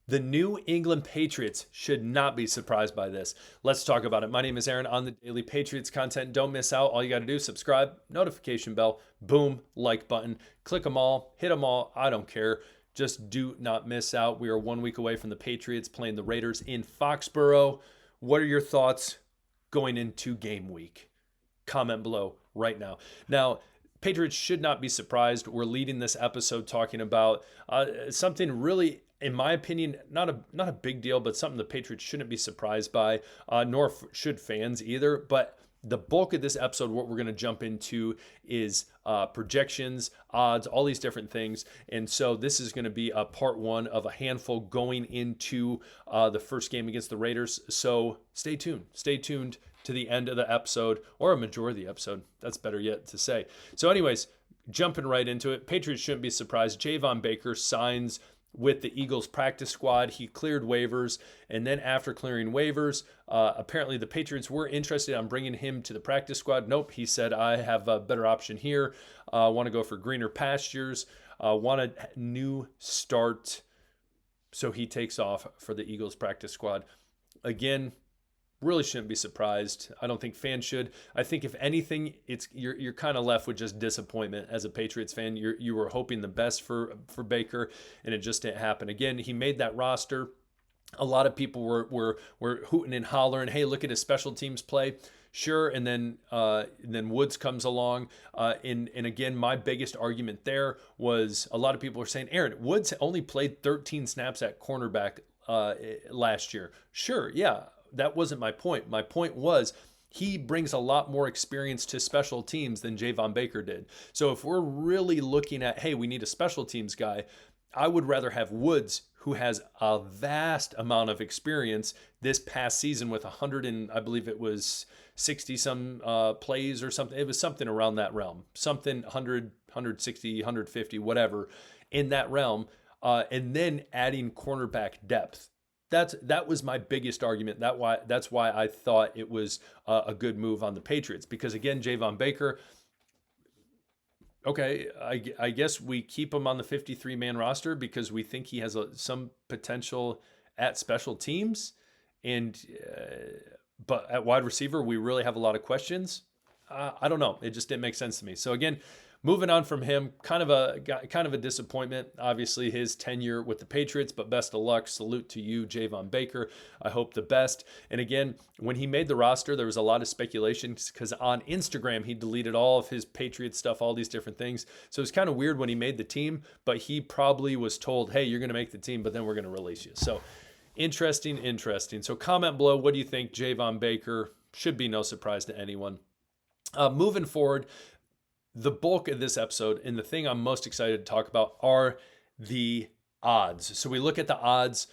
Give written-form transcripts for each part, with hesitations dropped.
The New England Patriots should not be surprised by this. Let's talk about it. My name is Aaron on the Daily Patriots content. Don't miss out. All you got to do is subscribe, notification bell, boom, like button. Click them all, hit them all. I don't care. Just do not miss out. We are 1 week away from the Patriots playing the Raiders in Foxborough. What are your thoughts going into game week? Comment below right now. Now, Patriots should not be surprised. We're leading this episode talking about something really, in my opinion, not a big deal, but something the Patriots shouldn't be surprised by, nor should fans either. But the bulk of this episode, what we're going to jump into is projections, odds, all these different things. And so this is going to be a part one of a handful going into the first game against the Raiders. So stay tuned. Stay tuned to the end of the episode, or a majority of the episode. That's better yet to say. So anyways, jumping right into it, Patriots shouldn't be surprised. Javon Baker signs with the Eagles practice squad. He cleared waivers, and then after clearing waivers, apparently the Patriots were interested on bringing him to the practice squad. Nope, he said, I have a better option here. Want to go for greener pastures, want a new start. So he takes off for the Eagles practice squad. Again, really shouldn't be surprised. I don't think fans should. I think if anything, it's you're kind of left with just disappointment as a Patriots fan. You were hoping the best for Baker, and it just didn't happen. Again, he made that roster. A lot of people were hooting and hollering, "Hey, look at his special teams play." Sure, and then Woods comes along, and again, my biggest argument there was a lot of people were saying, "Aaron, Woods only played 13 snaps at cornerback last year." Sure, yeah. That wasn't my point. My point was he brings a lot more experience to special teams than Javon Baker did. So if we're really looking at, hey, we need a special teams guy, I would rather have Woods, who has a vast amount of experience this past season with 100 and I believe it was 60 some plays or something. It was something around that realm, something 100, 160, 150, whatever in that realm. And then adding cornerback depth. That was my biggest argument. That's why I thought it was a good move on the Patriots. Because again, Javon Baker, okay, I guess we keep him on the 53-man roster because we think he has some potential at special teams, and but at wide receiver we really have a lot of questions. I don't know. It just didn't make sense to me. So again, moving on from him, kind of a disappointment. Obviously, his tenure with the Patriots, but best of luck. Salute to you, Javon Baker. I hope the best. And again, when he made the roster, there was a lot of speculation because on Instagram, he deleted all of his Patriots stuff, all these different things. So it's kind of weird when he made the team, but he probably was told, hey, you're going to make the team, but then we're going to release you. So interesting. So comment below. What do you think? Javon Baker should be no surprise to anyone. Moving forward, the bulk of this episode and the thing I'm most excited to talk about are the odds. So we look at the odds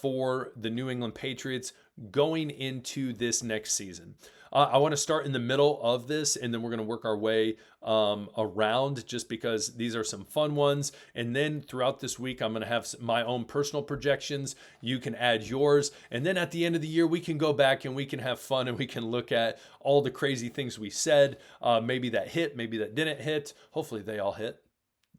for the New England Patriots going into this next season. I want to start in the middle of this, and then we're going to work our way around just because these are some fun ones. And then throughout this week, I'm going to have my own personal projections. You can add yours. And then at the end of the year, we can go back and we can have fun and we can look at all the crazy things we said. Maybe that hit, maybe that didn't hit. Hopefully they all hit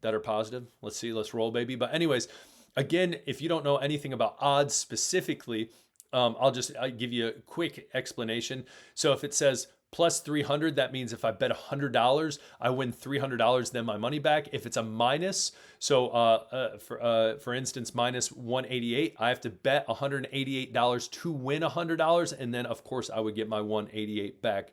that are positive. Let's see. Let's roll, baby. But anyways, again, if you don't know anything about odds specifically, I'll give you a quick explanation. So if it says plus 300, that means if I bet $100, I win $300, then my money back. If it's a minus, so for instance, minus 188, I have to bet $188 to win $100, and then of course I would get my 188 back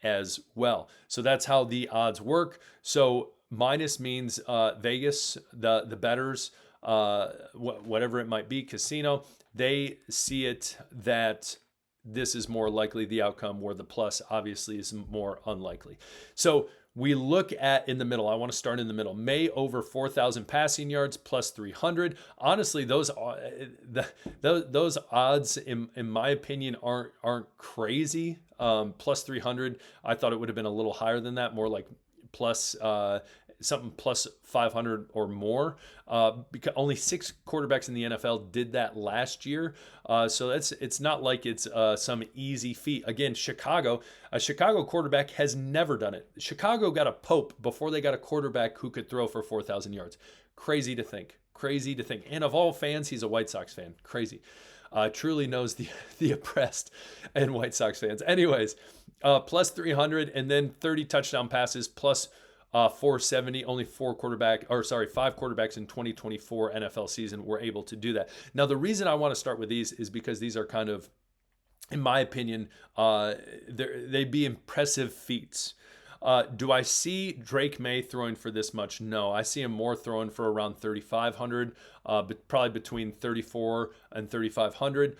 as well. So that's how the odds work. So minus means Vegas, the bettors, whatever it might be, casino, they see it that this is more likely the outcome, where the plus obviously is more unlikely. So we look at in the middle. I want to start in the middle. May over 4,000 passing yards plus 300. Honestly, those odds in my opinion aren't crazy. Plus 300, I thought it would have been a little higher than that, more like plus something plus 500 or more. Because only 6 quarterbacks in the NFL did that last year. So it's not like it's some easy feat. Again, a Chicago quarterback has never done it. Chicago got a Pope before they got a quarterback who could throw for 4,000 yards. Crazy to think. Crazy to think. And of all fans, he's a White Sox fan. Crazy. Truly knows the oppressed and White Sox fans. Anyways, plus 300 and then 30 touchdown passes plus 470. Only 5 quarterbacks in 2024 NFL season were able to do that. Now, the reason I want to start with these is because these are kind of, in my opinion, they'd be impressive feats. Do I see Drake May throwing for this much? No, I see him more throwing for around 3,500, but probably between 34 and 3,500.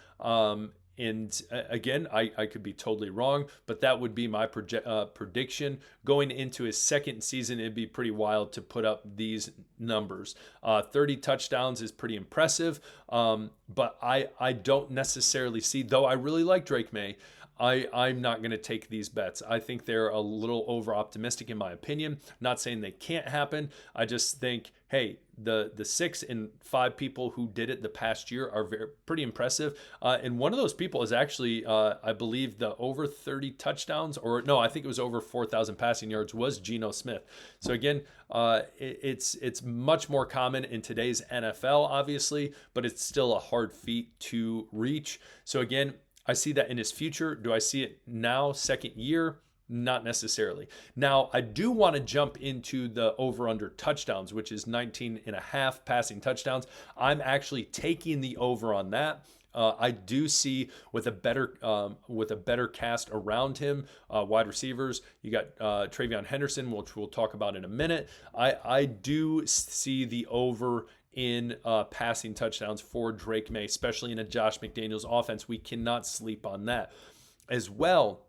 And again, I could be totally wrong, but that would be my prediction. Going into his second season, it'd be pretty wild to put up these numbers. 30 touchdowns is pretty impressive, but I don't necessarily see, though I really like Drake May, I'm not going to take these bets. I think they're a little over optimistic in my opinion. Not saying they can't happen. I just think, hey, the 6 and 5 people who did it the past year are pretty impressive. And one of those people is actually, I believe, the over 30 touchdowns, or no, I think it was over 4,000 passing yards, was Geno Smith. So again, it's much more common in today's NFL, obviously, but it's still a hard feat to reach. So again, I see that in his future. Do I see it now, second year? Not necessarily. Now, I do want to jump into the over-under touchdowns, which is 19.5 passing touchdowns. I'm actually taking the over on that. I do see with a better cast around him, wide receivers. You got Travion Henderson, which we'll talk about in a minute. I do see the over in passing touchdowns for Drake May, especially in a Josh McDaniels offense. We cannot sleep on that. As well,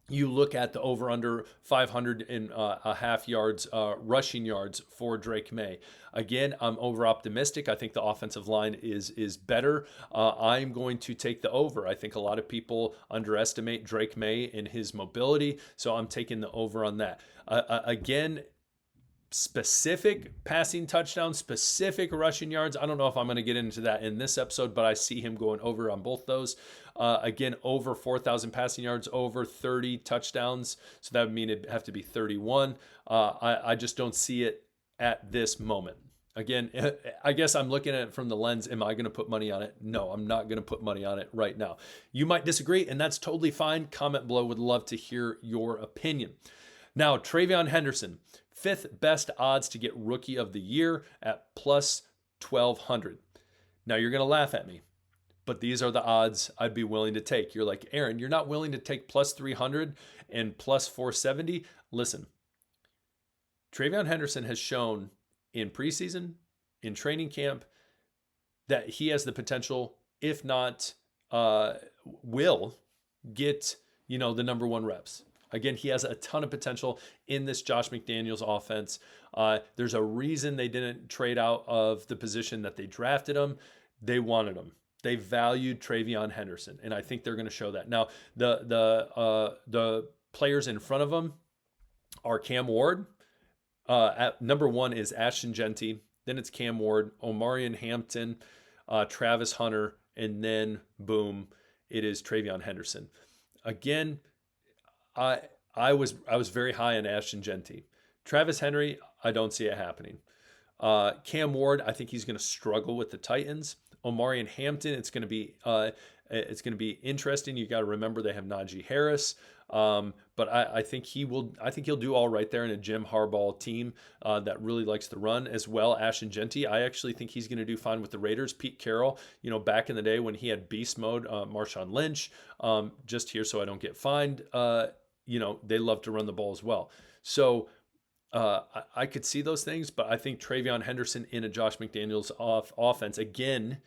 you look at the over under 500.5 yards rushing yards for Drake May. Again, I'm over optimistic. I think the offensive line is better. I'm going to take the over. I think a lot of people underestimate Drake May and his mobility, so I'm taking the over on that. Again, specific passing touchdowns, specific rushing yards. I don't know if I'm going to get into that in this episode, but I see him going over on both those. Again, over 4,000 passing yards, over 30 touchdowns. So that would mean it'd have to be 31. I just don't see it at this moment. Again, I guess I'm looking at it from the lens, am I going to put money on it? No, I'm not going to put money on it right now. You might disagree, and that's totally fine. Comment below. Would love to hear your opinion. Now, Travion Henderson, 5th best odds to get Rookie of the Year at plus 1,200. Now, you're going to laugh at me, but these are the odds I'd be willing to take. You're like, Aaron, you're not willing to take plus 300 and plus 470? Listen, Travion Henderson has shown in preseason, in training camp, that he has the potential, if not will, get, the number 1 reps. Again, he has a ton of potential in this Josh McDaniels offense. There's a reason they didn't trade out of the position that they drafted him. They wanted him. They valued Travion Henderson, and I think they're going to show that. Now, the players in front of him are Cam Ward. At number 1 is Ashton Jeanty. Then it's Cam Ward, Omarion Hampton, Travis Hunter, and then boom, it is Travion Henderson. Again, I was very high on Ashton Jeanty. Travis Henry, I don't see it happening. Cam Ward, I think he's going to struggle with the Titans. Omarion Hampton, it's going to be interesting. You got to remember they have Najee Harris, but I think he'll do all right there in a Jim Harbaugh team that really likes to run as well. Ashton Jeanty, I actually think he's going to do fine with the Raiders. Pete Carroll, back in the day when he had beast mode, Marshawn Lynch, just here so I don't get fined. They love to run the ball as well. So I could see those things, but I think Travion Henderson in a Josh McDaniels offense, again,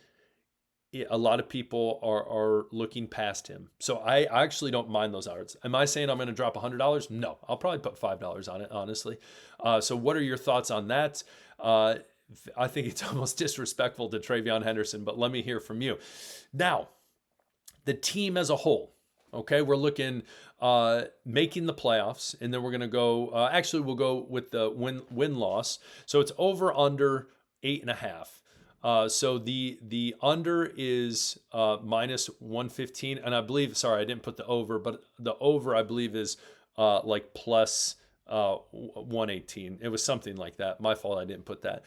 a lot of people are looking past him. So I actually don't mind those odds. Am I saying I'm going to drop $100? No, I'll probably put $5 on it, honestly. So what are your thoughts on that? I think it's almost disrespectful to Travion Henderson, but let me hear from you. Now, the team as a whole. Okay, we're looking making the playoffs, and then we're gonna go. Actually, we'll go with the win loss. So it's over under 8.5. So the under is -115, and I believe. Sorry, I didn't put the over, but the over I believe is like plus 118. It was something like that. My fault. I didn't put that.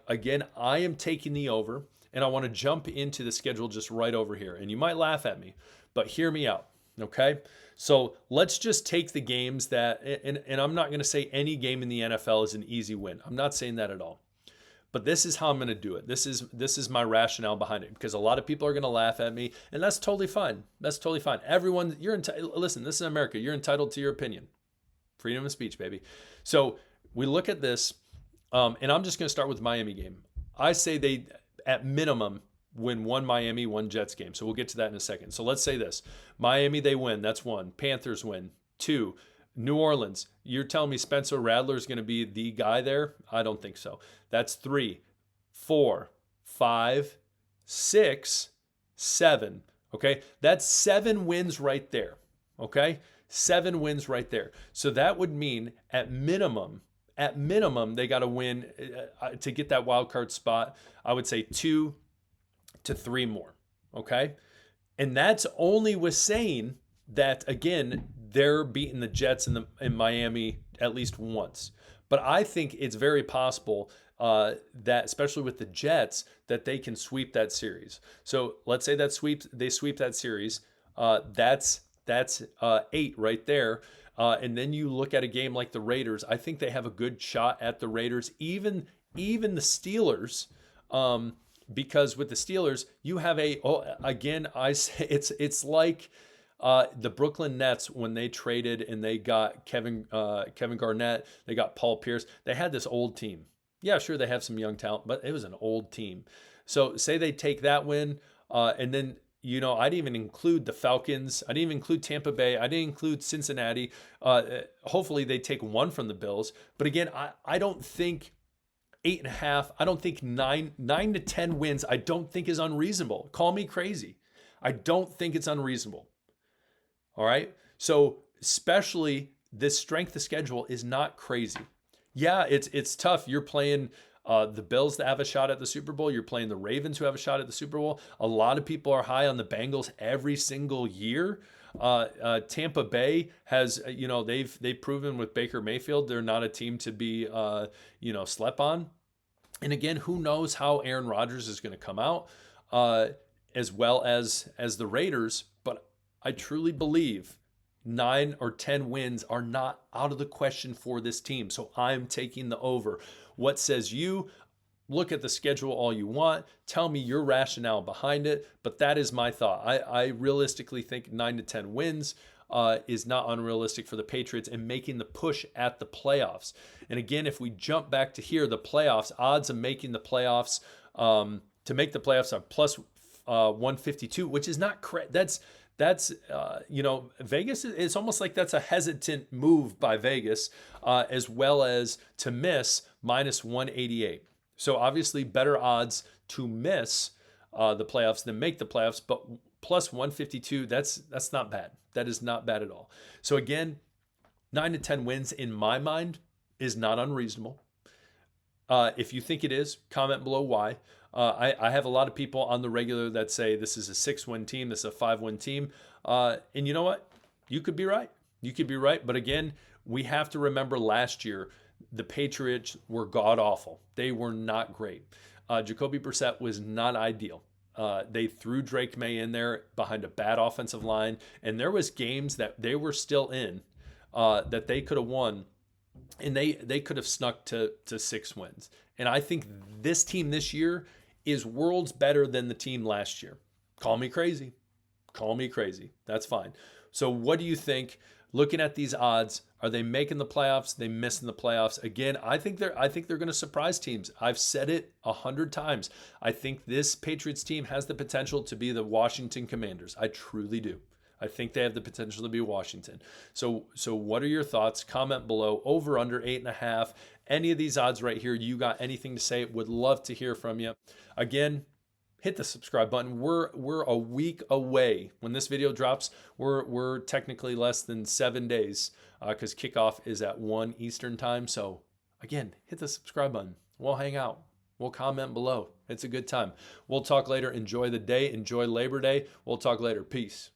Again, I am taking the over, and I want to jump into the schedule just right over here. And you might laugh at me, but hear me out. Okay. So let's just take the games that, and I'm not going to say any game in the NFL is an easy win. I'm not saying that at all. But this is how I'm going to do it. This is my rationale behind it, because a lot of people are going to laugh at me, and that's totally fine. That's totally fine. Everyone, you're entitled. Listen, this is America. You're entitled to your opinion. Freedom of speech, baby. So we look at this, and I'm just going to start with the Miami game. I say they, at minimum, win one Miami, one Jets game. So we'll get to that in a second. So let's say this. Miami, they win. That's one. Panthers win. Two. New Orleans. You're telling me Spencer Rattler is going to be the guy there? I don't think so. That's 3, 4, 5, 6, 7. Okay? That's 7 wins right there. Okay? 7 wins right there. So that would mean at minimum, they got to win to get that wild card spot. I would say 2 to 3 more. Okay? And that's only with saying that, again, they're beating the Jets in Miami at least once. But I think it's very possible that, especially with the Jets, that they can sweep that series. So let's say that they sweep that series. That's 8 right there. And then you look at a game like the Raiders. I think they have a good shot at the Raiders, even the Steelers. Because with the Steelers, you have again, I say it's like the Brooklyn Nets when they traded and they got Kevin Garnett, they got Paul Pierce. They had this old team. Yeah, sure, they have some young talent, but it was an old team. So say they take that win, and then I didn't even include the Falcons. I didn't even include Tampa Bay. I didn't include Cincinnati. Hopefully they take one from the Bills. But again, I don't think 8.5. I don't think 9 to 10 wins. I don't think is unreasonable. Call me crazy. I don't think it's unreasonable. All right. So especially this strength of schedule is not crazy. Yeah, it's tough. You're playing the Bills that have a shot at the Super Bowl. You're playing the Ravens who have a shot at the Super Bowl. A lot of people are high on the Bengals every single year. Tampa Bay has, they've proven with Baker Mayfield they're not a team to be, slept on. And again, who knows how Aaron Rodgers is going to come out, as well as the Raiders. But I truly believe 9 or 10 wins are not out of the question for this team. So I'm taking the over. What says you? Look at the schedule all you want. Tell me your rationale behind it. But that is my thought. I realistically think 9 to 10 wins is not unrealistic for the Patriots and making the push at the playoffs. And again, if we jump back to here, the playoffs, odds of making the playoffs, to make the playoffs are plus 152, which is not correct. That's Vegas, it's almost like that's a hesitant move by Vegas, as well as to miss minus 188. So obviously better odds to miss the playoffs than make the playoffs, but plus 152, that's not bad. That is not bad at all. So again, 9 to 10 wins in my mind is not unreasonable. If you think it is, comment below why. I have a lot of people on the regular that say this is a 6-win team, this is a 5-win team. And you know what? You could be right. You could be right. But again, we have to remember last year, the Patriots were god-awful. They were not great. Jacoby Brissett was not ideal. They threw Drake May in there behind a bad offensive line. And there was games that they were still in that they could have won. And they could have snuck to 6 wins. And I think this team this year is worlds better than the team last year. Call me crazy. Call me crazy. That's fine. So what do you think? Looking at these odds, are they making the playoffs? They missing the playoffs? Again, I think they're going to surprise teams. I've said it 100 times. I think this Patriots team has the potential to be the Washington Commanders. I truly do. I think they have the potential to be Washington. So what are your thoughts? Comment below. Over, under 8.5. Any of these odds right here, you got anything to say? Would love to hear from you. Again, hit the subscribe button. We're a week away. When this video drops, we're technically less than 7 days because kickoff is at 1 Eastern time. So again, hit the subscribe button. We'll hang out. We'll comment below. It's a good time. We'll talk later. Enjoy the day. Enjoy Labor Day. We'll talk later. Peace.